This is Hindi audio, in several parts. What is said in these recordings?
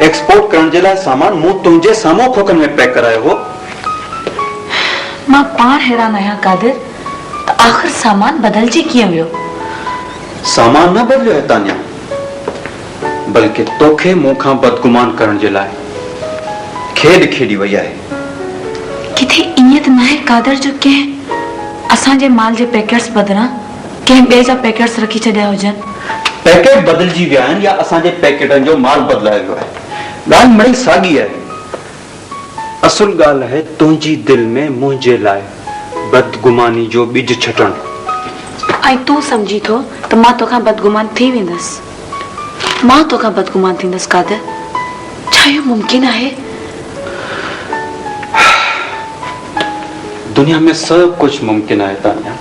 एक्सपोर्ट करण जे लाइ सामान मूं तुंहिंजे साम्हूं खोकनि में पैक करायो हो। मां पाण हैरान आहियां कादिर, त आख़िर सामान बदलजी कीअं वियो? सामान न बदलियो है तानिया, बल्कि तोखे मूंखां बदगुमान करण जे लाइ खेॾ खेॾी वई आहे। किथे ईअं त न आहे कादिर जो कंहिं असांजे माल जे पैकेट्स बदिरां कंहिं ॿिए जा पैकेट्स रखी छॾिया हुजनि? पैकेट बदलजी विया आहिनि या असांजे पैकेटनि जो माल बदलायो वियो आहे। ॻाल्हि मिड़ई साॻी आहे। असुल ॻाल्हि आहे तुंहिंजी दिलि में मुंहिंजे लाइ बदगुमानी जो ॿिज छटणु। ऐं तूं सम्झी थो त मां तोखां बदगुमान थी वेंदसि? मां तोखां बदगुमान थींदसि कादिर? छा इहो मुमकिन आहे? दुनिया में सब कुछ मुमकिन है तानिया।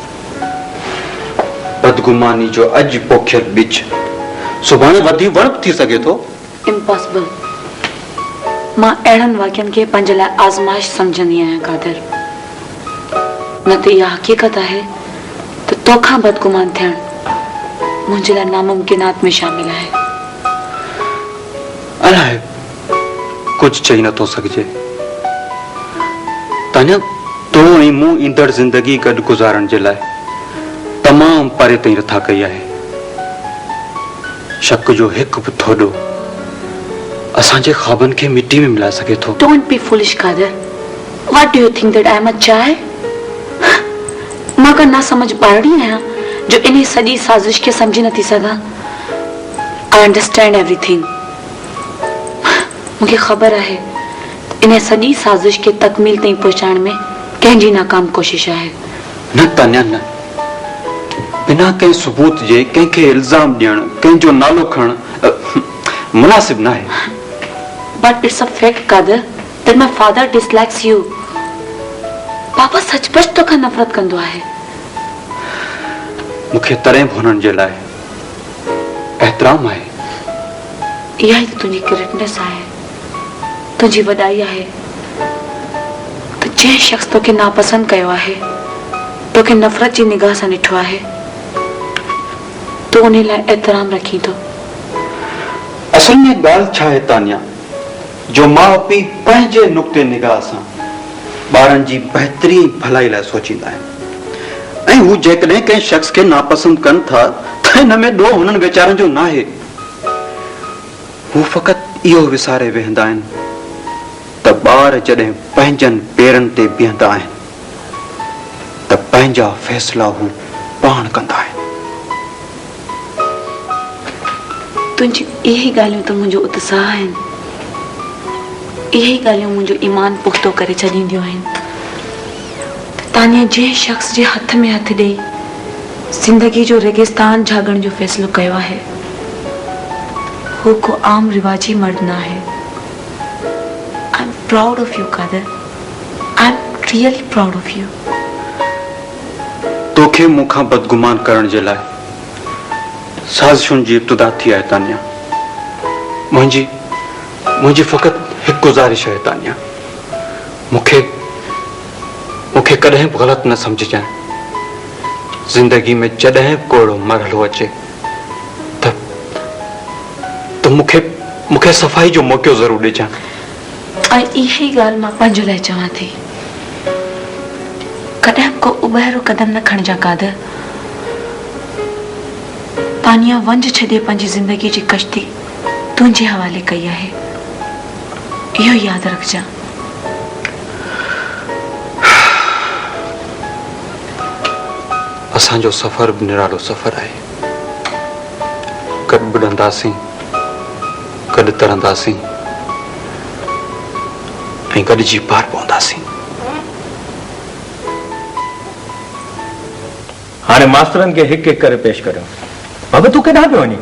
बदगुमानी जो अज पोखियल बिज सुभाणे वधी वणप थी सके थो। इम्पॉसिबल। मां अहिड़नि वाक्यनि खे पंहिंजे लाइ आज़माइश समझंदी आहियां कादिर। न त इहा हक़ीक़त आहे त तोखां बदगुमान थियणु मुंहिंजे लाइ नामुमकिनात में शामिल आहे। अलाए कुछ चई नथो सघिजे। तानिया तो ऐं मूं ईंदड़ जिंदगी गॾु गुज़ारण जे लाइ तमाम परे ताईं रथा कई आहे। शक जो हिकु बि थोॾो असांजे ख्वाबनि खे मिट्टी में मिलाए सके थो। Don't be foolish, Kadir. What do you think that I am a child? मां का ना समझ ॿारड़ी आहियां जो इन सॼी साज़िश खे समझी नथी सघां। I understand everything. मूंखे ख़बर आहे इन सॼी साज़िश खे तकमील ताईं पहुचाइण में कंहिंजी नाकाम कोशिश आहे। न तानिया न, बिना कंहिं सबूत जे कंहिंखे इल्ज़ाम ॾियणु, कंहिंजो नालो खणणु मुनासिब न आहे। But it's a fact, Kadir, that my father dislikes you. पापा सचपच तोखां नफ़रत कंदो आहे। मूंखे तॾहिं बि हुननि जे लाइ एहतराम आहे। इहा ई त तुंहिंजी ग्रेटनेस आहे, तुंहिंजी वॾाई आहे। त जंहिं शख़्स तोखे नापसंद कयो आहे, तोखे नफ़रत जी निगाह सां ॾिठो आहे, तो उन लाइ एहतराम रखी थो। असल में ॻाल्हि छा आहे तानिया, जो माउ पीउ पंहिंजे नुक़्ते निगाह सां ॿारनि जी बहितरीन भलाई लाइ सोचींदा आहिनि। ऐं हू जेकॾहिं कंहिं शख़्स खे नापसंद कनि था त हिन में ॾोह हुननि वीचारनि जो न आहे। हू फ़क़ति इहो विसारे वेहंदा आहिनि त ॿार जॾहिं पंहिंजनि पेरनि ते बीहंदा आहिनि त पंहिंजा फ़ैसिला हू पाण कंदा आहिनि। तुंहिंजी इहे ॻाल्हियूं त मुंहिंजो उत्साह आहिनि। इहे ॻाल्हियूं मुंहिंजो ईमान पुख़्तो करे छॾींदियूं आहिनि। तानिया जंहिं शख़्स जे हथ में हथ ॾेई ज़िंदगी जो रेगिस्तान झागण जो फ़ैसिलो कयो आहे, हू को आम रिवाजी मर्द न आहे। I am proud of you Qadir. I am really proud of you. तोखे मूंखां बदगुमान करण जे लाइ साज़िशुनि जी इब्तिदा थी आहे तानिया। मुंहिंजी फ़क़ति हिकु गुज़ारिश आहे तानिया, मूंखे कॾहिं बि ग़लति न सम्झजांइ। ज़िंदगी में जॾहिं बि कोड़ो मरहलो अचे त मूंखे सफ़ाई जो मौक़ो ज़रूरु ॾिजांइ। ऐं इहा ई ॻाल्हि मां पंहिंजे लाइ चवां थी। कॾहिं को उॿहिरो कदम न खणजां कादिर। तानिया वंझ छॾे पंहिंजी ज़िंदगी जी कश्ती तुंहिंजे हवाले कई आहे, इहो यादि रखजां। असांजो सफ़र बि निरालो सफ़र आहे। गॾु बुॾंदासीं, गॾु तरंदासीं ऐं गॾिजी पार पवंदासीं। हाणे मास्तरनि खे हिकु हिकु करे पेश करियो। बाबा तूं केॾांहुं पियो वञी?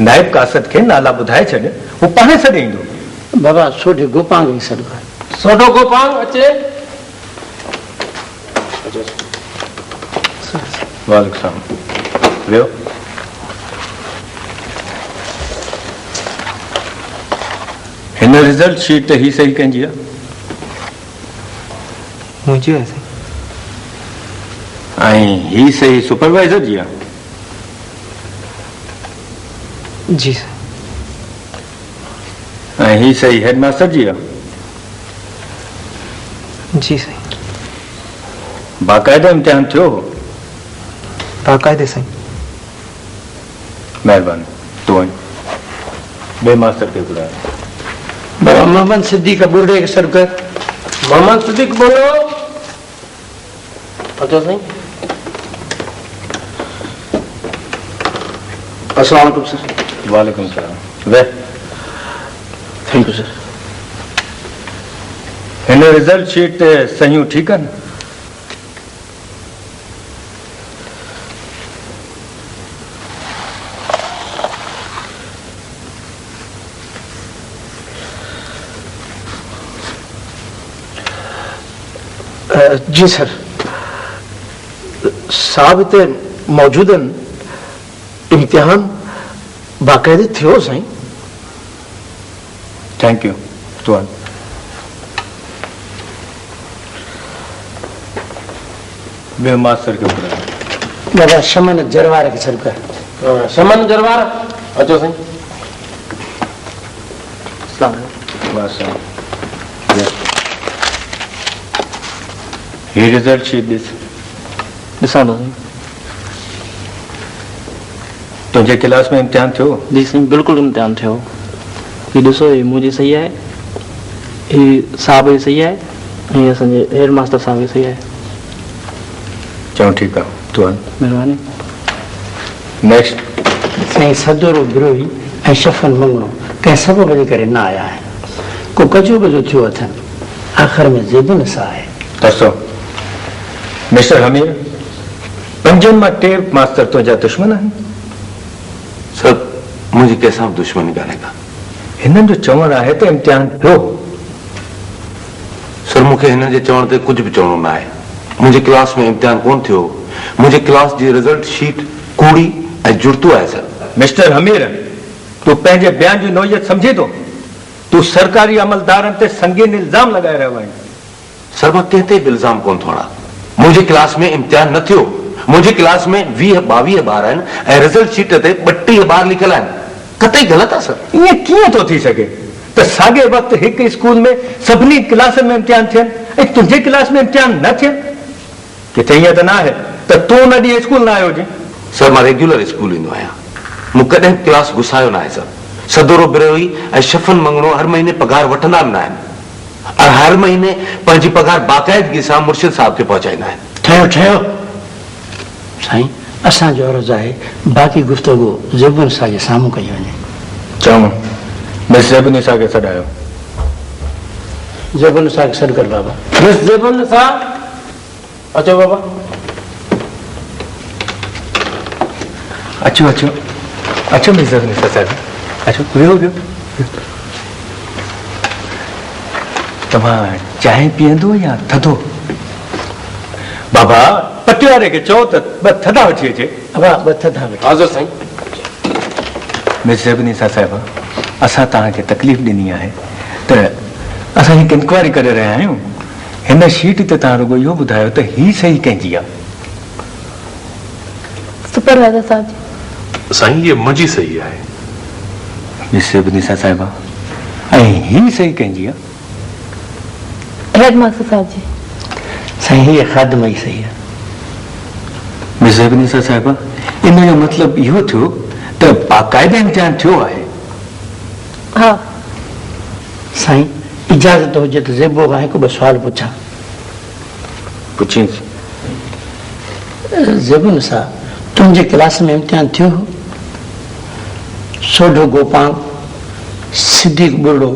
नाइब कासद खे नाला ॿुधाए छॾ, हू पाणे सॾे ईंदो। बाबा सोढे गोपांग ई सॾु आहे। सोढो गोपांग अचे। वालेकुम सलाम। वियो। हिन रिज़ल्ट शीट ते ही सही कंहिंजी आहे? मुंहिंजी आहे साईं। ऐं ही सही सुपरवाइज़र जी आहे? जी सर। ही सही हेडमास्टर जी आहे? जी साईं। बाक़ाइदा इम्तिहान थियो हो? बाक़ाइदे साईं। महिरबानी। तूं वञ ॿिए मास्टर खे घुरायो। बाबा मोहम्मद सिद्दीक बुर्डे खे सॾु कर। मोहम्मद सिद्दीक बोलो। अचो साईं। अस्सलाम वालेकुम सर। वालेकुम सलाम। वे थैंक यू सर। हिन रिज़ल्ट शीट ते सहियूं ठीकु आहिनि? जी सर। साहब हिते मौजूद आहिनि। इम्तिहान बाक़ाइदे थियो साईं। Thank you. तूं वञ। ॿिए मास्टर खे घुरायो। बाबा शमन जरवार खे सॾु कर। शमन जरवार। अचो साईं। बस ही रिज़ल्ट शीट ॾिस। ॾिसां थो साईं। तुंहिंजे क्लास में इम्तिहान थियो? जी साईं बिल्कुलु इम्तिहान थियो। हीउ ॾिसो हीउ मुंहिंजी सही आहे, हीउ साहब जी सही आहे, ऐं असांजे हेड मास्टर साहब जी सही आहे। चङो ठीकु आहे। तूं वञ। महिरबानी। नेक्स्ट। साईं सदोरो बिरोही ऐं शफन मंगणो कंहिं सबब जे करे न आया आहिनि। को कजो बजो थियो अथनि। आख़िर में ज़ेबुन सा आहे। दसो मिस्टर हमीर, 5 मां 3 मास्टर तुंहिंजा दुश्मन आहिनि? सर मुंहिंजी कंहिंसां बि दुश्मनी कान्हे का। हिननि जो चवणु आहे त इम्तिहान थियो। सर मूंखे हिन जे चवण ते कुझु बि चवणो न आहे। मुंहिंजी क्लास में इम्तिहान कोन थियो। मुंहिंजी क्लास जी रिज़ल्ट शीट कूड़ी ऐं जुड़तो आहे सर। मिस्टर हमीर, तूं पंहिंजे बयान जी नोयत समझे थो? तूं सरकारी अमलदारनि ते संगीन इल्ज़ाम लॻाए रहियो आहीं। सर मां कंहिं ते बि इल्ज़ाम कोन थो हणां। मुंहिंजी क्लास में इम्तिहान न थियो। मुंहिंजी क्लास में 20-22 ॿार आहिनि ऐं रिज़ल्ट शीट ते 32 ॿार लिखियल आहिनि। कतई ग़लति आहे सर। ईअं कीअं थो थी सघे त साॻे वक़्तु हिकु स्कूल में सभिनी क्लासनि में इम्तिहान थियनि ऐं तुंहिंजे क्लास में इम्तिहान न थियनि? किथे ईअं त न आहे त तूं उन ॾींहुं स्कूल न आयो हुजे? सर मां रेग्युलर स्कूल ईंदो आहियां। मूं कॾहिं क्लास घुसायो न आहे सर। सदोरो बिरोही ऐं शफन मंगणो हर महीने पघार वठंदा बि न आहिनि और हर महीने पंहिंजी पघार बाक़ाइदगी सां मुर्शिद साहब खे पहुचाईंदा आहिनि। ठहियो ठहियो साईं। असांजो अर्ज़ु आहे बाक़ी गुफ़्तगू ज़ेबुन सा जे साम्हूं कई वञे। चङो मिस ज़ेबुनिसा खे सॾायो। ज़ेबुन सा खे सॾु कर बाबा। मिस ज़ेबुन सा। अचो बाबा। अचो अचो अचो मिस ज़ेबुनिसा साहिब। अचो वियो वियो। तव्हां चांहि पीअंदो या थधो? बाबा पटे वारे खे चओ त ॿ थधा वठी अचे। बाबा ॿ थधा वठी। हाज़िर साईं। मिस ज़ेबुनिसा साहिब, असां तव्हांखे तकलीफ़ ॾिनी आहे त असां हिकु इंक्वायरी करे रहिया आहियूं। हिन शीट ते तव्हां रुगो इहो ॿुधायो त ही सही कंहिंजी आहे? सुपरवाइज़र साहब जी। साईं ये मुंहिंजी सही आहे। मिस ज़ेबुनिसा साहिबा, ऐं ही सही कंहिंजी आहे? हेड मास्टर साहब जी। साईं हीअ ख़ादम ई सही आहे। मिस ज़ेबुनिसा साहिबा, इन जो मतिलबु इहो थियो त बाक़ाइदा इम्तिहान थियो आहे? हाँ साईं इजाज़त हुजे त ज़ेबो खां हिकु ॿ सुवाल पुछां। पुछींसि। ज़ेबुन सा तुंहिंजे क्लास में इम्तिहान थियो हो? सोढो गोपांग, सिद्दीक बुर्डो,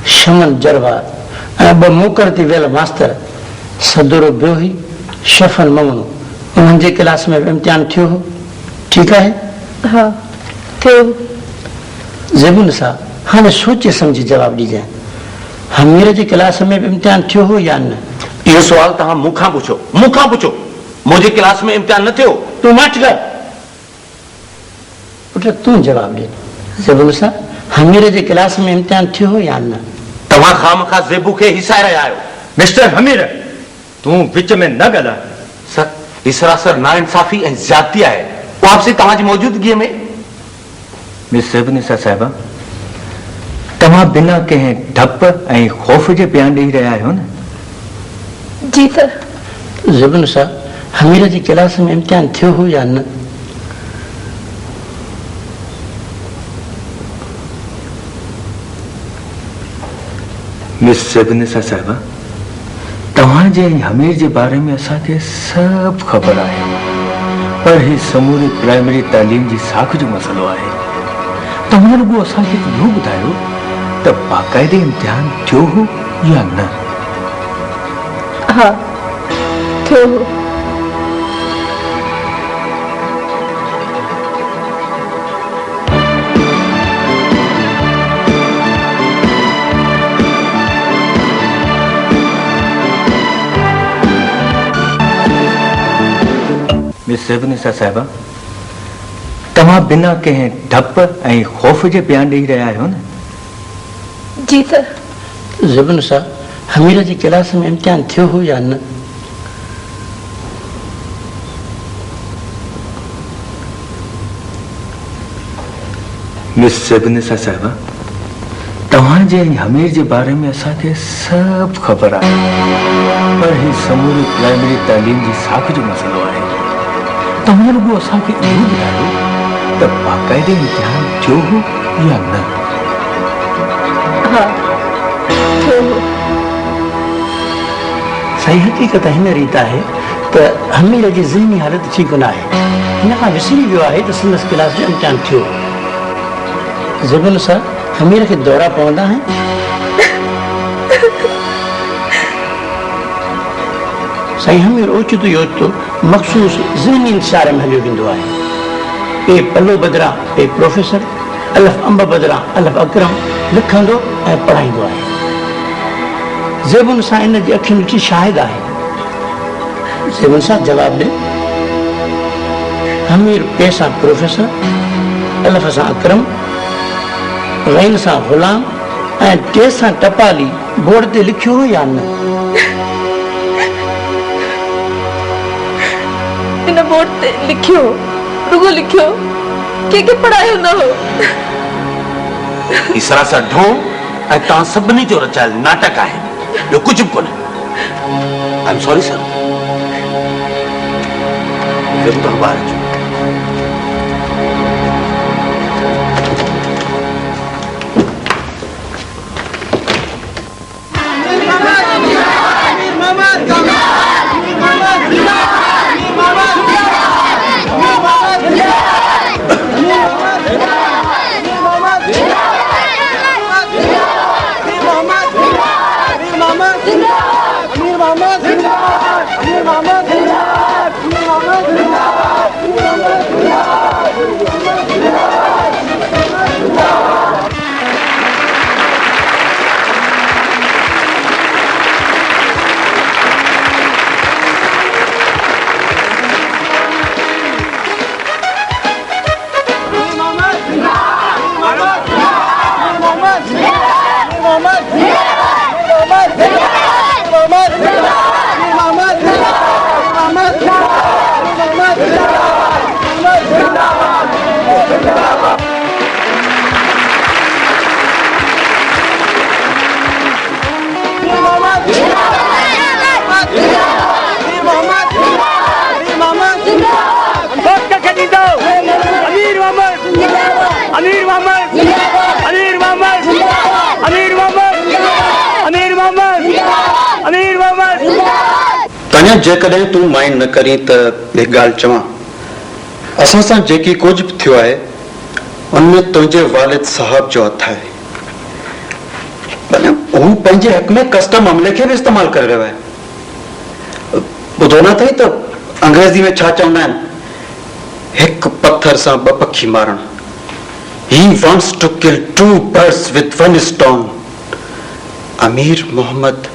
शमन जरवार ऐं 2 मुक़रर थी वियल मास्तर सदोरो बिरोही, शफन मंगणो, उन्हनि जे क्लास में बि इम्तिहान थियो हो? ठीकु आहे? हाँ थियो। ज़ेबुन सा हाणे सोचे सम्झी जवाबु ॾिजांइ। हमीर जे क्लास में बि इम्तिहान थियो हो या न? इहो सुवाल तव्हां मूंखां पुछो। मूंखां पुछो। मुंहिंजी क्लास में इम्तिहान न थियो। तूं मट कर। पुट तूं जवाबु ॾे। ज़ेबुन सा हमीर जे क्लास में इम्तिहान थियो हो या न? तव्हां खामखा ज़ेबू खे हिसाए रहिया आहियो। मिस्टर हमीर, तूं विच में न ॻाल्हाए। सर ही सरासर नाइंसाफ़ी ऐं ज़्यादती आहे, वापसी तव्हांजी मौजूदगीअ में। मिस ज़ेबुनिसा साहिबा, तव्हां बिना कंहिं डप ऐं ख़ौफ़ जे बयान ॾेई रहिया आहियो न? जी सर। ज़बन साहब, हमीर जी क्लास में इम्तिहान थियो हो या न? मिस ज़बनिसा साहिबा, तव्हांजे ऐं हमीर जे बारे में असांखे सभु ख़बर आहे, पर ही समूरी प्राइमरी तालीम जी साख जो मसइलो आहे। तव्हां रुगो असांखे इहो ॿुधायो त बाक़ाइदे इम्तिहान थियो हो या न? हाँ, थियो हो। मिस ज़बनिसा साहिबा, तव्हां बिना कंहिं डप ऐं ख़ौफ़ जे बयान ॾेई रहिया आहियो न? जी सर। ज़बन साहब, हमीर जी क्लास में इम्तिहान थियो हो या न? मिस ज़बनिसा साहिबा, तव्हांजे ऐं हमीर जे बारे में असांखे सभु ख़बर आहे, पर ही समूरी प्राइमरी तालीम जी साख जो मसइलो आहे। तव्हां रुगो असांखे इहो ॿुधायो त बाक़ाइदे इम्तिहान थियो हो या न? हाँ, थियो हो। सही हक़ीक़त हिन रीत आहे त हमीर जी ज़हनी हालत ठीक न आहे। हिन खां विसरी वियो आहे त संदसि क्लास जो इम्तिहान थियो। ज़बन साहब, हमीर खे दौरा पवंदा आहिनि? साईं, हमीर ओचितो योचितो मखसूस ज़हनी इंतिशार में हलियो वेंदो आहे। पे पल्लो बदिरां पे प्रोफेसर, अलफ अंब बदिरां अलफ अकरम लिखंदो ऐं पढ़ाईंदो आहे। ज़ेबुन सां इन जी अखियुनि ॾिठी शाहिद आहे। ज़ेबुन सां जवाब ॾे। हमीर पे सां प्रोफेसर, अलफ सां अकरम, गैन सां गुलाम ऐं टे सां टपाली बोर्ड ते लिखियो हो या न? इन बोर्ड ते लिखियो, रुगो लिखियो, के पढ़ायो न हो। ई सरासर ढोंग ऐं तव्हां सभिनी जो रचायल नाटक आहे, ॿियो कुझु बि कोन्हे। I am sorry sir. ॿार जो तव्हां जेकॾहिं तूं माइंड न करीं त हिकु ॻाल्हि चवां। असां सां जेकी कुझु बि थियो आहे उनमें तुंहिंजे वालिद साहब जो हथ आहे। हू पंहिंजे हक़ में कस्टम अमले खे बि इस्तेमालु करे रहियो आहे। ॿुधो न अथई त अंग्रेज़ी में छा चवंदा आहिनि, हिकु पत्थर सां ॿ पखी मारणु। He wants to kill two birds with one stone. अमीर मोहम्मद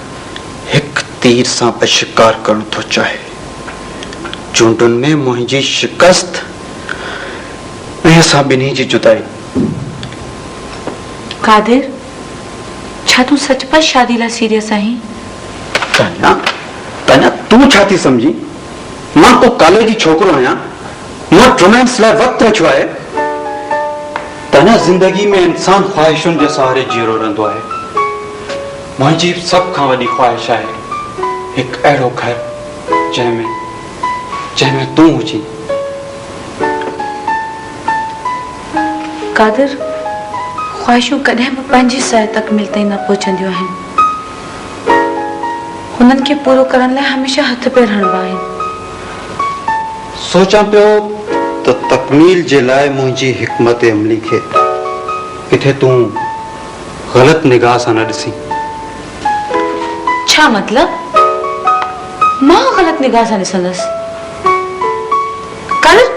हिकु तीर सां बि शिकार करणु थो चाहे। चूंडुनि में मुंहिंजी शिकस्त ऐं असां ॿिन्ही जी जुदाई। कादिर, छा तूं सचपच शादी लाइ सीरियस आहीं? तान्या तूं छा थी समझी? मां को कॉलेज जी छोकिरो आहियां। मां रोमांस लाइ वक़्तु रखियो आहे। ताना जिंदगी में इंसान ख्वाहिशुनि जे सहारे जीरो रहंदो आहे। मुंहिंजी सभ खां वॾी ख्वाहिश आहे हिकु अहिड़ो घर जंहिंमें तूं हुजी। कादर, ख्वाहिशूं कॾहिं बि पंहिंजी सह तकमील ताईं न पहुचंदियूं आहिनि। हुननि खे पूरो करण लाइ हमेशह हथ पेर हणबा आहिनि। सोचां पियो त तकमील जे लाइ मुंहिंजी हिकमत अमली खे किथे तूं ग़लति निगाह सां न ॾिसी। छा मतलब? मां ग़लति निगाह सां ॾिसंदसि? कादर,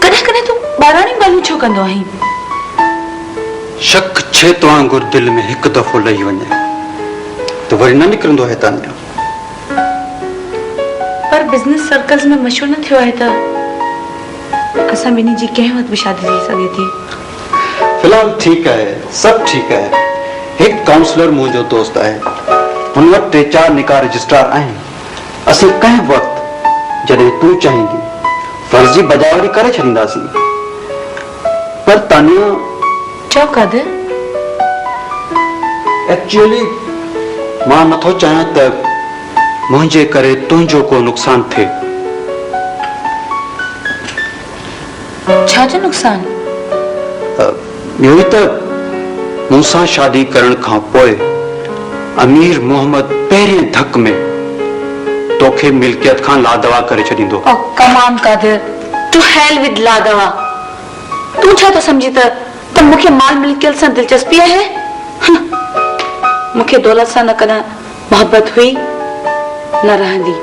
कॾहिं कॾहिं तूं ॿाराणी ॻाल्हियूं छो कंदो आहीं? शक छेत वांगुरु दिलि में हिकु दफ़ो लही वञे त वरी न निकिरंदो आहे तानिया। पर बिज़नेस सर्कल्स में मशहूर न थियो आहे त असां ॿिन्ही जी कंहिं वक़्तु बि शादी थी सघे थी। फिलहाल ठीकु आहे, सभु ठीकु आहे। हिकु काउंसलर मुंहिंजो दोस्त आहे, हुन वटि 3-4 निकाह रजिस्ट्रार आहिनि। असीं कंहिं वक़्तु जॾहिं तूं चाहींदी फर्ज़ी बजावरी करे छॾींदासीं। पर तानिया, चओ कादर। एक्चुअली मां नथो चाहियां त मुंहिंजे करे तुंहिंजो को नुक़सानु थिए। छा जो नुक़सानु? इहो ई त मूंसां शादी करण खां पोइ अमीर मोहम्मद पहिरें धक में तोखे मिल्कियत खां लादवा करे छॾींदो। Oh come on Kadar, to hell with Ladwa. तूं छा तो समझी त मूंखे माल मिल्कियत सां दिलचस्पी आहे? मूंखे दौलत सां न कॾहिं मोहब्बत हुई न रहंदी।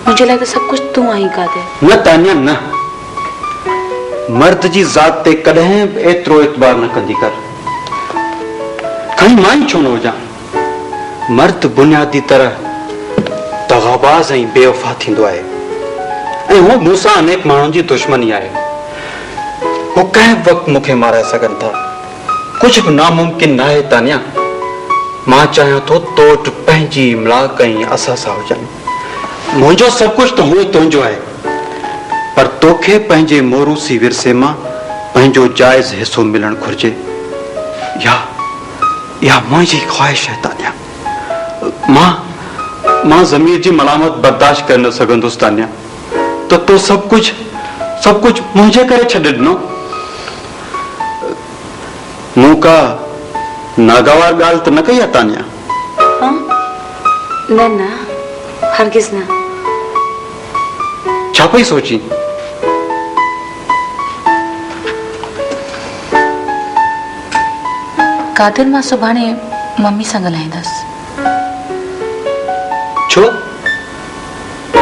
मुंहिंजे लाइ त सभु कुझु तूं आहीं कादर। न तानिया न, मर्द जी ज़ात ते कॾहिं बि एतिरो एतबार न कंदी कर। खणी मां ई छो न हुजां। मर्द बुनियादी तरह दगाबाज़ ऐं बेवफ़ा थींदो आहे ऐं हू मूंसां अनेक माण्हुनि जी दुश्मनी आहे। हू कंहिं वक़्तु मूंखे माराए सघनि था। कुझु बि नामुमकिन न आहे तानिया। मां चाहियां थो तो वटि पंहिंजी इमलाक ऐं असासा हुजनि। मुंहिंजो सभु कुझु त हूअ तुंहिंजो आहे, पर तोखे पंहिंजे मोरूसी विरसे मां पंहिंजो जाइज़ हिसो मिलणु घुर्जे। या मुंहिंजी ख्वाहिश आहे तानिया। मां ज़मीर जी मलामत बर्दाश्त करे न सघंदुसि तानिया। त तो सभु कुझु मुंहिंजे करे छॾे ॾिनो। मूं का नागावार ॻाल्हि त न कई आहे तानिया? न, हरगिज़ न। छा पई सोची? कादर, मां सुभाणे मम्मी सां ॻाल्हाईंदसि। छो?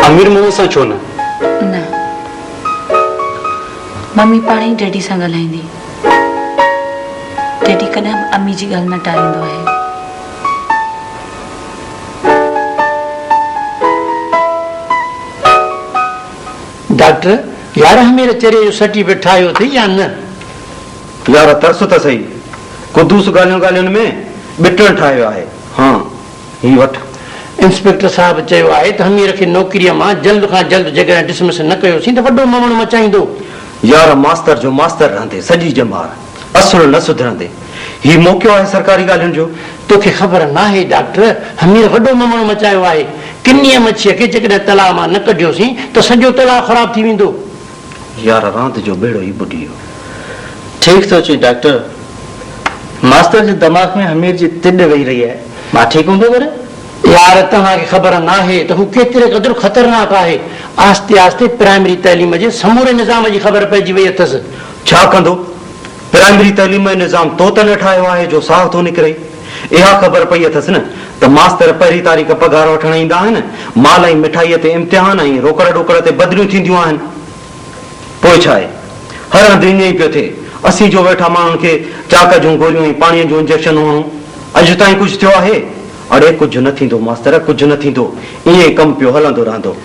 अमीर मोह सां छो न? न, मम्मी पाण ई डैडी सां ॻाल्हाईंदी। डैडी कॾहिं बि अम्मी जी ॻाल्हि न टालींदो आहे। डॉक्टर, यार हमें चेहरे जो सर्टिफिकेट ठाहियो अथई या न? यार तरस त सही, कुदूस ॻाल्हियुनि में ॿिटण ठाहियो आहे। हाँ, ही वठ। इंस्पेक्टर साहब चयो आहे त हमीर खे नौकरीअ मां जल्द खां जल्द जॾहिं डिसमिस न कयोसीं त वॾो ममणो मचाईंदो। यार मास्तर जो मास्तर रहंदे सॼी जमार असुल न सुधरंदे। ही मौक़ो आहे सरकारी ॻाल्हियुनि जो। तोखे ख़बर न आहे डॉक्टर, हमीर वॾो ममणो मचायो आहे। किन्हीअ मच्छीअ खे जेकॾहिं तलाउ मां न कढियोसीं त सॼो तलाउ ख़राब थी वेंदो। यार रांदि जो बेड़ो ई बुॾी वियो। ठीक थो चई डॉक्टर। मास्तर जे दिमाग़ में हमीर जी तिॾ वेही रही आहे। मां ठीकु हूंदो पर? यार तव्हांखे ख़बर न आहे त हू केतिरे क़दुरु ख़तरनाक आहे। आस्ते आस्ते प्राइमरी तइलीम जे समूरे निज़ाम जी ख़बर पइजी वई अथसि। छा कंदो? प्राइमरी तइलीम जो निज़ाम तो त न ठाहियो आहे जो साह थो निकिरे। इहा ख़बर पई अथसि न त मास्तर पहिरीं तारीख़ पघार वठण ईंदा आहिनि, माल ऐं मिठाईअ ते इम्तिहान ऐं रोकड़ डोकड़ ते बदिलियूं थींदियूं आहिनि। पोइ छा आहे, हर हंधि ईअं ई पियो थिए। असीं जो वेठा माण्हुनि खे चाक जूं गोरियूं ऐं पाणीअ जूं इंजेक्शन हणूं। अॼु ताईं कुझु थियो आहे? अड़े कुझु न थींदो मास्तर, कुझु न थींदो। ईअं कमु पियो हलंदो रहंदो।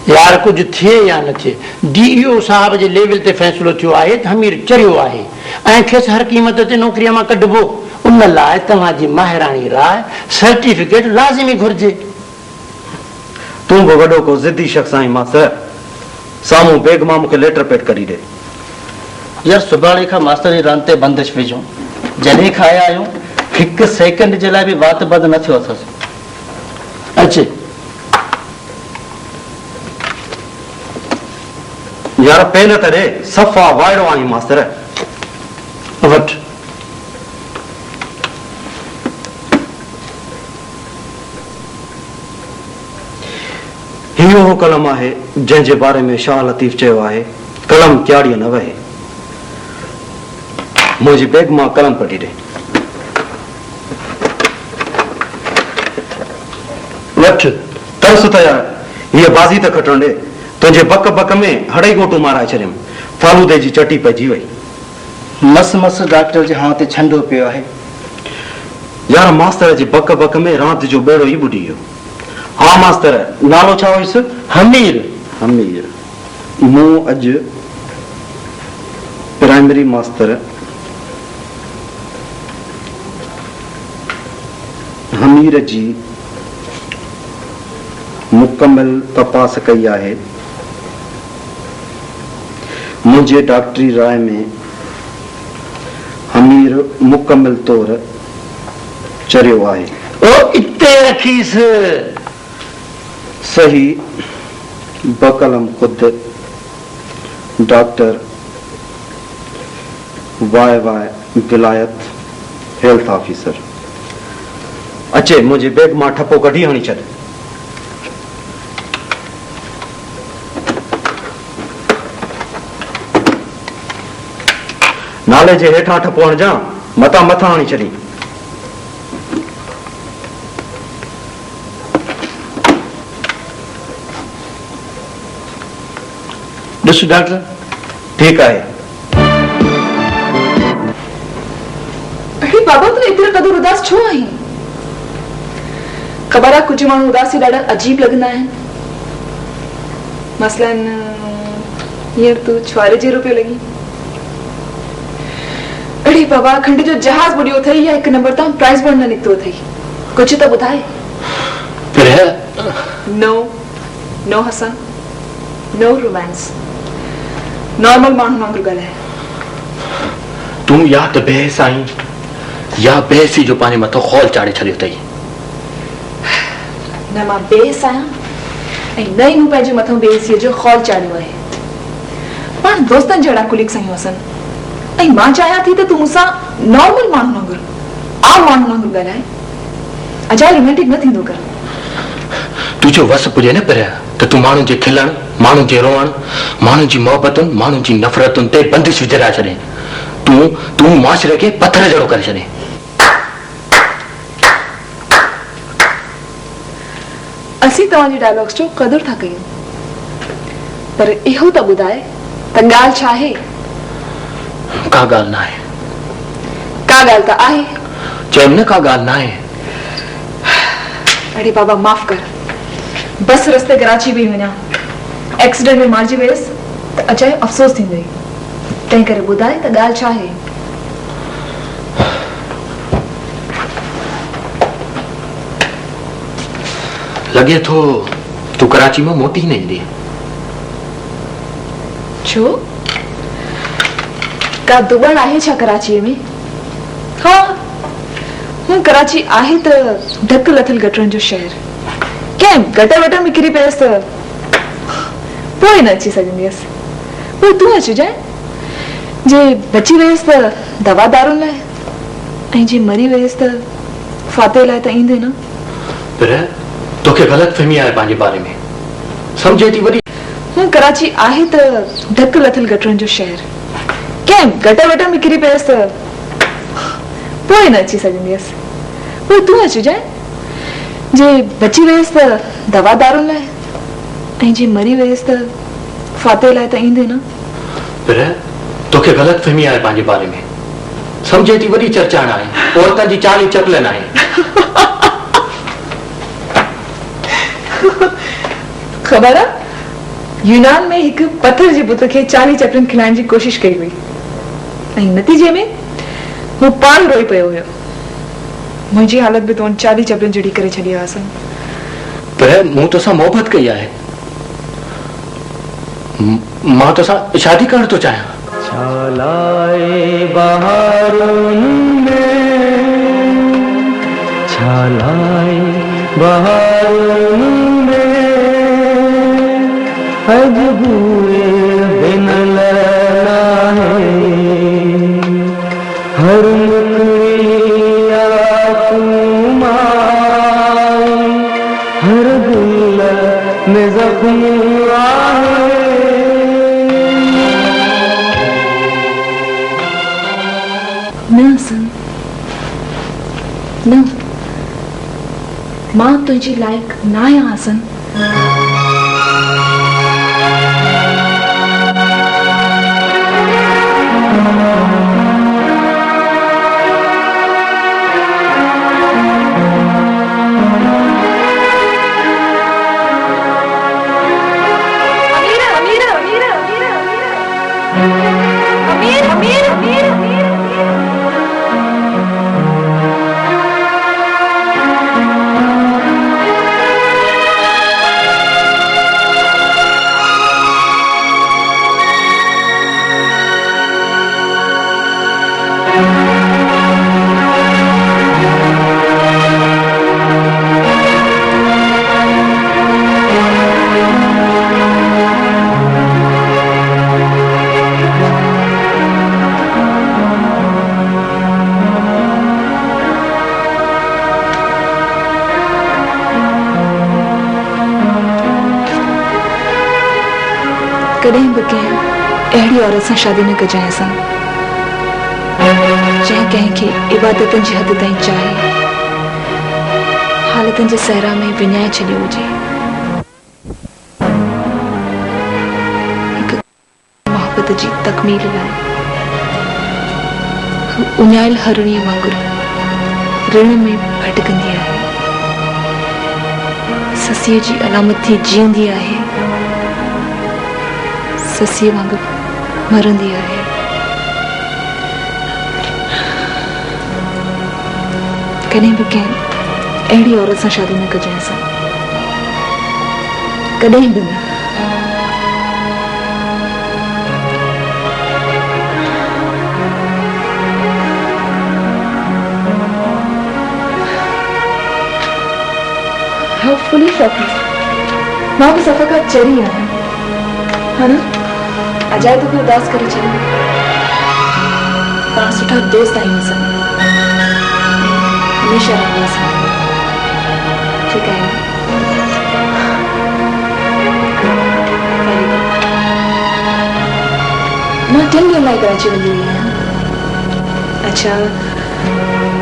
यार कुझु थिए या न थिए, DEO साहब जे लेवल ते फ़ैसिलो थियो आहे त हमीर चरियो आहे ऐं खेसि हर क़ीमत ते नौकरीअ मां कढिबो। उन लाइ तव्हांजी माहिराणी राय सर्टिफिकेट लाज़िमी घुर्जे। तूं बि वॾो को ज़िदी शख़्स आहीं मास्तर। साम्हूं बैग मां मूंखे लेटर पेड करी ॾे। यार सुभाणे खां मास्तर जी रांदि ते बंदिश विझूं। जॾहिं खां आया आहियूं 1 सेकंड जे लाइ बि वात बंदि न थियो अथसि। अचे यार पेन त ॾे, सफ़ा वाइड़ो आई मास्तर। वठ। इहो कलम आहे जंहिंजे बारे में शाह लतीफ़ चयो आहे, कलम क्याड़ीअ न वहे। मुंहिंजी बैग मां कलम कढी ॾे। वठ तरस त यार, हीअ बाज़ी त खटण ॾे। तुंहिंजे बक बक में हड़ई गोटू माराए छॾियमि, फालूदे जी चटी पइजी वई। मस मस डॉक्टर जे हाथ ते छंडो पियो आहे। यार मास्तर जी बक बक में रात जो बेड़ो ई ॿुॾी वियो। हाँ मास्तर, नालो छा हुयसि? हमीर। हमीर। मूं अॼु प्राइमरी मास्तर हमीर जी मुकम्मल तपास कई आहे। मुंहिंजे डॉक्टरी राय में हमीर मुकम्मल तौर चरियो आहे। ओ इते रखीसि। सही बकलम खुद डॉक्टर वाय विलायत हेल्थ ऑफिसर। अचे मुंहिंजे बैग मां ठपो कढी हणी छॾ। नाले जे हेठां ठपो हणजां, मथां हणी छॾी। ॾिस डॉक्टर। ठीक आहे। अरे बाबा तू एतिरो कदुर उदास छो आहीं? ख़बर आहे कुझु माण्हू उदासी ॾाढा अजीब लॻंदा आहिनि। मसलन हींअर तूं छुआरे जहिड़ो पियो लॻी। अरे बाबा खंड जो जहाज बुॾियो अथई या 1 नंबर तां प्राइज़ बोर्ड न निकितो अथई? कुझु त ॿुधाए। No no Hasan, no romance, normal माण्हू वांगुरु ॻाल्हाए। तूं या त बहस आहीं या बहसी जो पंहिंजे मथो खौल चाढ़े छॾियो अथई। न मां बेस आहियां ऐं न ई मूं पंहिंजे मथां बेसीअ जो खौल चाढ़ियो आहे। पाण दोस्तनि जहिड़ा कुलीग्स आहियूं असां, ऐं मां चाहियां थी त तूं मूंसां नॉर्मल माण्हू वांगुरु, आम माण्हू वांगुरु ॻाल्हाए। अजाए रोमेंटिक न थींदो कर। तुंहिंजो वस पुॼे न पर त तूं माण्हुनि जे खिलण, माण्हुनि जे रोअण, माण्हुनि जी मोहबतुनि, माण्हुनि जी नफ़रतुनि ते बंदिश विझराए छॾे। तूं मुआशिरे खे पत्थर जहिड़ो करे छॾे। असीं तव्हांजी डायलॉग्स जो क़दुरु था कयूं, पर इहो त ॿुधाए त ॻाल्हि छा आहे? का ॻाल्हि न आहे। का ॻाल्हि त आहे। चयमि न का ॻाल्हि न आहे। अरे बाबा माफ़ कर, बस रस्ते कराची बि वञा, एक्सीडेंट में मारिजी वियसि त अजाए अफ़सोस थींदई। तंहिं करे ॿुधाए त ॻाल्हि छा आहे? लॻे थो तूं कराची में मोटी न ईंदी। छो? का दुबण आहे छा कराचीअ में? हाँ, हूं कराची आहे त ढक लथल गटरनि जो शहर। कंहिं गटर वटर में किरी पियसि त पोइ न अची सघंदी हुयसि। पोइ तूं अचिजांइ। जे बची वियसि त दवा दारुनि लाइ, ऐं जे मरी वियसि त फाते लाइ त ईंदे न। पर तोखे ग़लतफ़हमी आहे पंहिंजे बारे में, सम्झे थी वरी। हूं कराची आहे त ढक लथल गटरनि जो शहर। कंहिं गटर वटर में किरी पियसि त पोइ न अची सघंदी हुयसि। पोइ तूं अचिजांइ। जे बची वियसि त दवा दारुनि लाइ, ऐं जे मरी वियसि त फाते लाइ त ईंदे न। पर तोखे ग़लतफ़हमी आहे पंहिंजे बारे में, सम्झे थी वरी चर्चा न आहे। औरतनि जी चाल ई चकल न आहे। ख़बर आहे, यूनान में हिकु पत्थर जे बुत खे 40 चकरनि खिलाइण जी कोशिश कई हुई, ऐं नतीजे में हू पाण रोई पियो हुयो। मुंहिंजी हालत बि तो 40 चकरनि जहिड़ी करे छॾी हुआसीं। पर मूं तोसां मोहबत कई आहे। मां तोसां शादी करण थो चाहियां। छालाए बहारों में, छालाए बहारों में, अब हुए बिन लना है, हर मुकरिया कुमाई, हर दिल में जख्म आहे। न सन न मां तुझी लायक ना आहियां हसन। कॾहिं बि कंहिं अहिड़ी औरत सां शादी न कजांइ असां, जंहिं कंहिंखे इबादतनि जी हद ताईं चाहे, हालतनि जे सहरा में विञाए छॾियो हुजे। हिकु मोहबत जी तकमील लाइ उञायल हरणीअ वांगुरु ऋण में भटकंदी आहे, ससीअ जी अलामत थी जीअंदी आहे, ससीअ वांगुरु मरंदी आहे। कॾहिं बि कंहिं अहिड़ी औरत सां शादी न कजांइ असां, कॾहिं बि न। How foolish of me. मां बि सफ़ा खां चरी आहियां, है ना? अजाए तो कोई उदास करे छॾियो। पाण सुठा दोस्त आहियूं असां, हमेशह रहंदासीं, ठीकु आहे न? मां 3 ॾींहंनि लाइ कराची वञी वई आहियां। अच्छा,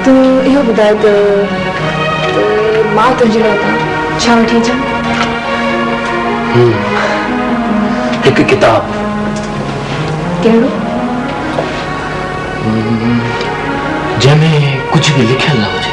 तूं इहो ॿुधाए त मां तुंहिंजे लाइ छा वठी अचां? हिकु किताब। कहिड़ो? जंहिंमें कुछ भी लिखियल न हुजे।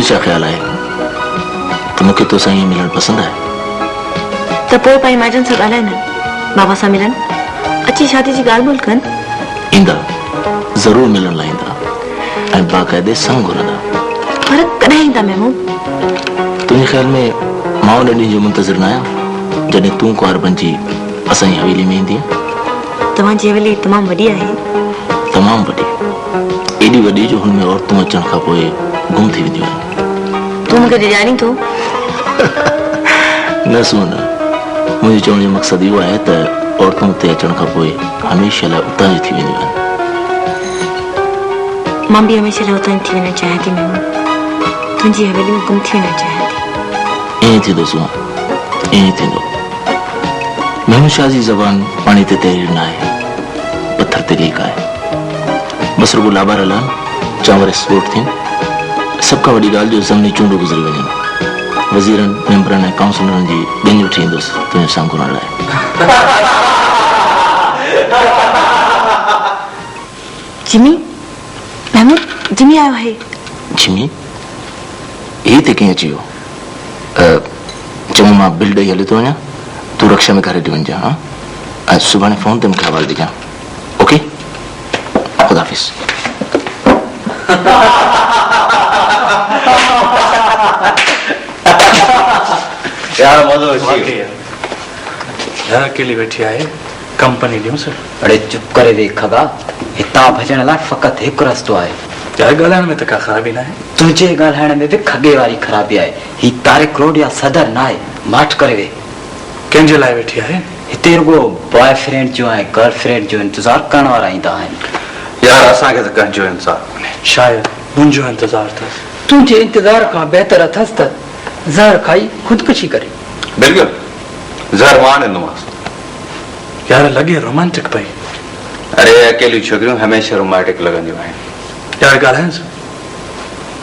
छा ख्याल आहे त मूंखे तोसां ईअं मिलणु पसंदि आहे? त पोइ पंहिंजे माइटनि सां ॻाल्हाइनि, बाबा सां मिलनि, अची शादी जी ॻाल्हि ॿोल कनि। ईंदा, ज़रूरु मिलण लाइ ईंदा ऐं बाक़ाइदे सां घुरंदा। पर कॾहिं ईंदा महमूद? तुंहिंजे ख्याल में मां उन ॾींहं जो मुंतज़िर न आहियां जॾहिं तूं कुंवार बणिजी असांजी हवेली में ईंदी? तव्हांजी हवेली तमामु वॾी आहे। तमामु वॾी, एॾी वॾी जो हुन में औरतूं अचण खां पोइ गुम थी वेंदियूं आहिनि। तूं मूंखे ॼाणी थो? न सुन, मुझे चवण जो मक़सद इहो आहे त औरतूं उते अचण खां पोइ हमेशह लाइ उतां जी थी वेंदियूं आहिनि। मां भी हमेशा लाइ उतां थी वञणु चाहियां थी मेमू। तुंहिंजी हवेली में गुम थी वञणु चाहियां थी। ईअं थींदो सुहा, ईअं थींदो। महमूद शाह जी ज़बान पाणी ते तहरीर न आहे, पत्थर ते लीक आहे। बस रुगो लाबार हलान, चांवर एक्सपोर्ट थियनि। सभ खां वॾी ॻाल्हि जो ज़मनी चूंडूं गुज़री वञनि। वज़ीरनि, मेंबरनि ऐं काउंसलरनि जी ॿियनि वठी ईंदुसि तुंहिंजो साम्हूं करण लाइ। जिमी, महमूद, जिमी आयो है। जिमी, ये ते कीअं अची वियो? चऊं मां बिल ॾेई हली थो वञा, तूं रक्षा में घर हटी वञिजां। हा, ऐं सुभाणे फोन ते मूंखे हवाले ॾिजां। ओके, ख़ुदा हाफ़िज़। यार मज़ो अची यार अकेली बैठी आहे, कंपनी ॾियूं सर। अड़े चुप करे वे खगा, हितां भॼण लाइ फ़क़ति हिकु रस्तो आहे। यार ॻाल्हाइण में त का ख़राबी न आहे। तुंहिंजे ॻाल्हाइण में बि खगे वारी ख़राबी आहे। ही तारिक रोड या सदर न आहे, माठ करे वे। कंहिंजे लाइ वेठी आहे? हिते रुगो बॉयफ्रेंड जो ऐं गर्लफ्रेंड जो इंतज़ारु करण वारा ईंदा आहिनि। यार असांखे त कंहिंजो इंतज़ारु कोन्हे। शायदि मुंहिंजो इंतज़ारु अथसि। तुंहिंजे इंतज़ार खां बहितर अथसि त ज़हर खाई ख़ुदकुशी करे। बिल्कुलु, ज़हर मां ॾींदोमांसि। यार लॻे रोमांटिक पई। अरे अकेली छोकिरियूं हमेशह रोमांटिक लॻंदियूं आहिनि। यार ॻाल्हाइनि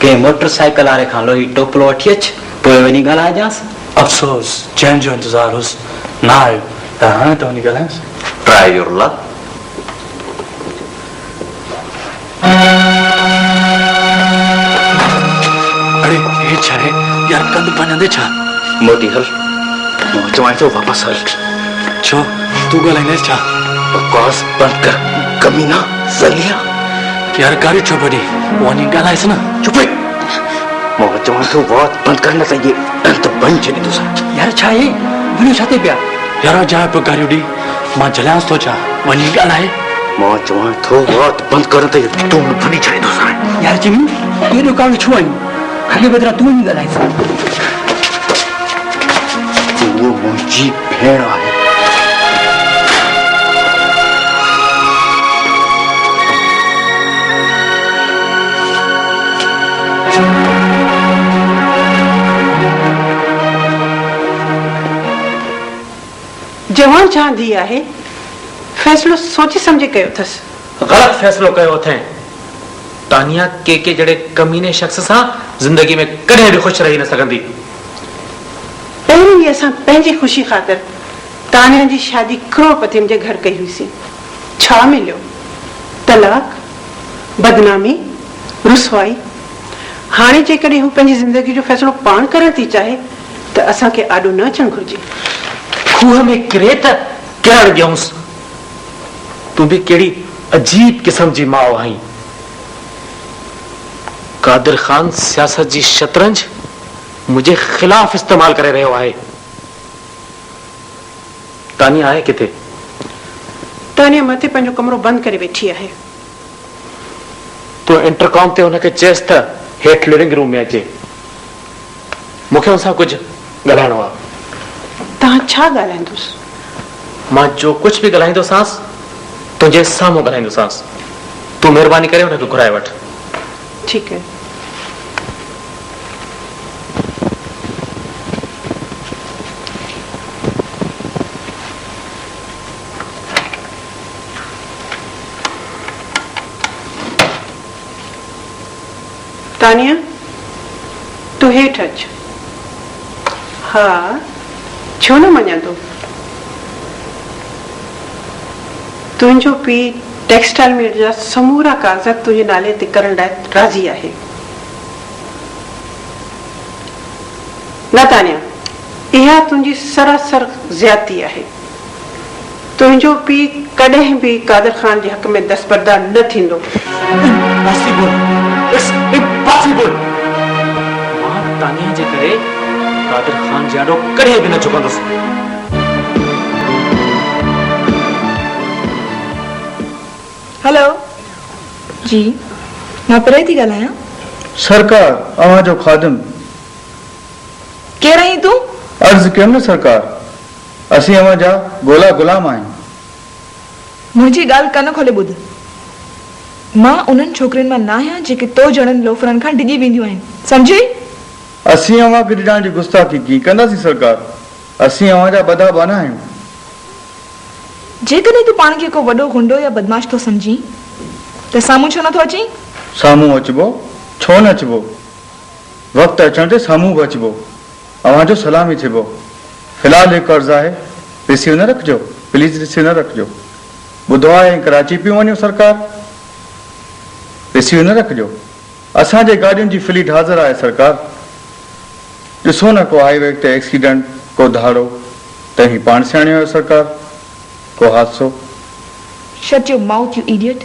कंहिं मोटरसाइकिल वारे खां लोही टोपलो वठी अच, पोइ वञी ॻाल्हाइजांसि। अफ़सोस जंहिंजो इंतज़ारु हुउसि न आयो, त हाणे त वञी ॻाल्हायांसि। Try your luck. अरे हे छा आहे यार, कंद भञंदे छा? मोटी हल, मां चवां थो वापसि हल। छो तूं ॻाल्हाईंदेसि छा? बकवास बंदि कर, कमीना ज़लिया। यार गाड़ी छो भॼी, वञी ॻाल्हाइसि न। चुप है, मां चवां थो बात बंदि कर, न त ये अंत बंदि छॾी थो सघां। यार छा आहे, वञो छा थी पिया? यार जाए पियो गाड़ियूं ॾी, मां झलियांसि थो छा, वञी ॻाल्हाए। मां चवां थो बात बंदि कर, त ये तूं भुली छॾी थो सघां। यार जिमी, तूं एॾो कावड़ो छो आहीं? खगे बदिरां तूं वञी ॻाल्हाइसि। उहो मुंहिंजी भेण आहे। जवान चांदी आहे, फैसलो सोचे समझे कयो अथसि। गलत फैसलो कयो अथई। तानिया के जड़े कमीने शख्स सां जिंदगी में कॾहिं बि ख़ुशि रही न सघंदी। पहिरीं ई असां पंहिंजी ख़ुशी ख़ातिर तानिया जी शादी करोड़पतियुनि जे घर कई हुईसीं। छा मिलियो? तलाक, बदनामी, रुसवाई। हाणे जेकॾहिं हू पंहिंजी ज़िंदगी जो फ़ैसिलो पाण करण थी चाहे त असांखे आॾो न अचणु घुरिजे। खूह में किरे त किरण ॾियूंसि। तूं बि कहिड़ी अजीब क़िस्म जी माउ आहीं। कादिर ख़ान सियासत जी शतरंज मुंहिंजे ख़िलाफ़ इस्तेमाल करे रहियो आहे। तानिया आहे किथे? तानिया मथे पंहिंजो कमरो बंदि करे वेठी आहे। तूं इंटरकॉम ते हुनखे चएसि त हेठि लिविंग रूम में अचे, मूंखे हुन सां कुझु ॻाल्हाइणो आहे। तव्हां छा ॻाल्हाईंदुसि? मां जो कुझु बि ॻाल्हाईंदोसांसि तुंहिंजे साम्हूं ॻाल्हाईंदोसांसि। तूं महिरबानी करे हुनखे घुराए वठि। ठीकु आहे। तानिया, तूं हेठि अच। हा, छो न मञंदो? तुंहिंजो पीउ टेक्सटाइल मिल जा समूरा कागज़ात तुंहिंजे नाले ते करण लाइ राज़ी आहे। न तानिया, इहा तुंहिंजी सरासर ज़्यादती आहे। तुंहिंजो पीउ कॾहिं बि कादिर ख़ान जे हक़ में दस्तबरदार न थींदो। मां तानिया जे करे कादिर ख़ान जे आॾो कॾहिं बि न झुकंदुसि। हेलो जी, मां परे थी ॻाल्हायां। सरकार, अवां जो खादिम। केरु आहीं तूं? अर्ज़ कयमि न सरकार, असीं अवां जा गोला गुलाम आहियूं। मुंहिंजी ॻाल्हि कन खोले ॿुध। मां उन्हनि छोकिरियुनि मां न आहियां जेके तो जणनि लोफरनि खां डिॼी वेंदियूं आहिनि, सम्झी? असीं अवां खे ॾिजण जी गुस्ताखी कीअं कंदासीं सरकार? असीं अवां जा बदा बाना आहियूं। जेकॾहिं तूं पाण खे को वॾो गुंडो या बदमाश थो सम्झी त साम्हूं छो नथो अची? साम्हूं अचिबो, छो न अचिबो? वक़्तु अचण ते साम्हूं बि अचिबो, अवां जो सलामी थिबो। फ़िलहाल हिकु अर्ज़ु आहे, रिसीव न रखिजो, प्लीज़ रिसीव न रखिजो। ॿुधो आहे कराची पियूं वञो सरकार, रिसीव न रखिजो। असांजे गाॾियुनि जी फ्लीट हाज़िर आहे सरकार। ॾिसो न को हाईवे ते एक्सीडेंट, को धाड़ो, त ही पाण सियाणियो आहे सरकार, को हादसो। Shut your mouth, you idiot.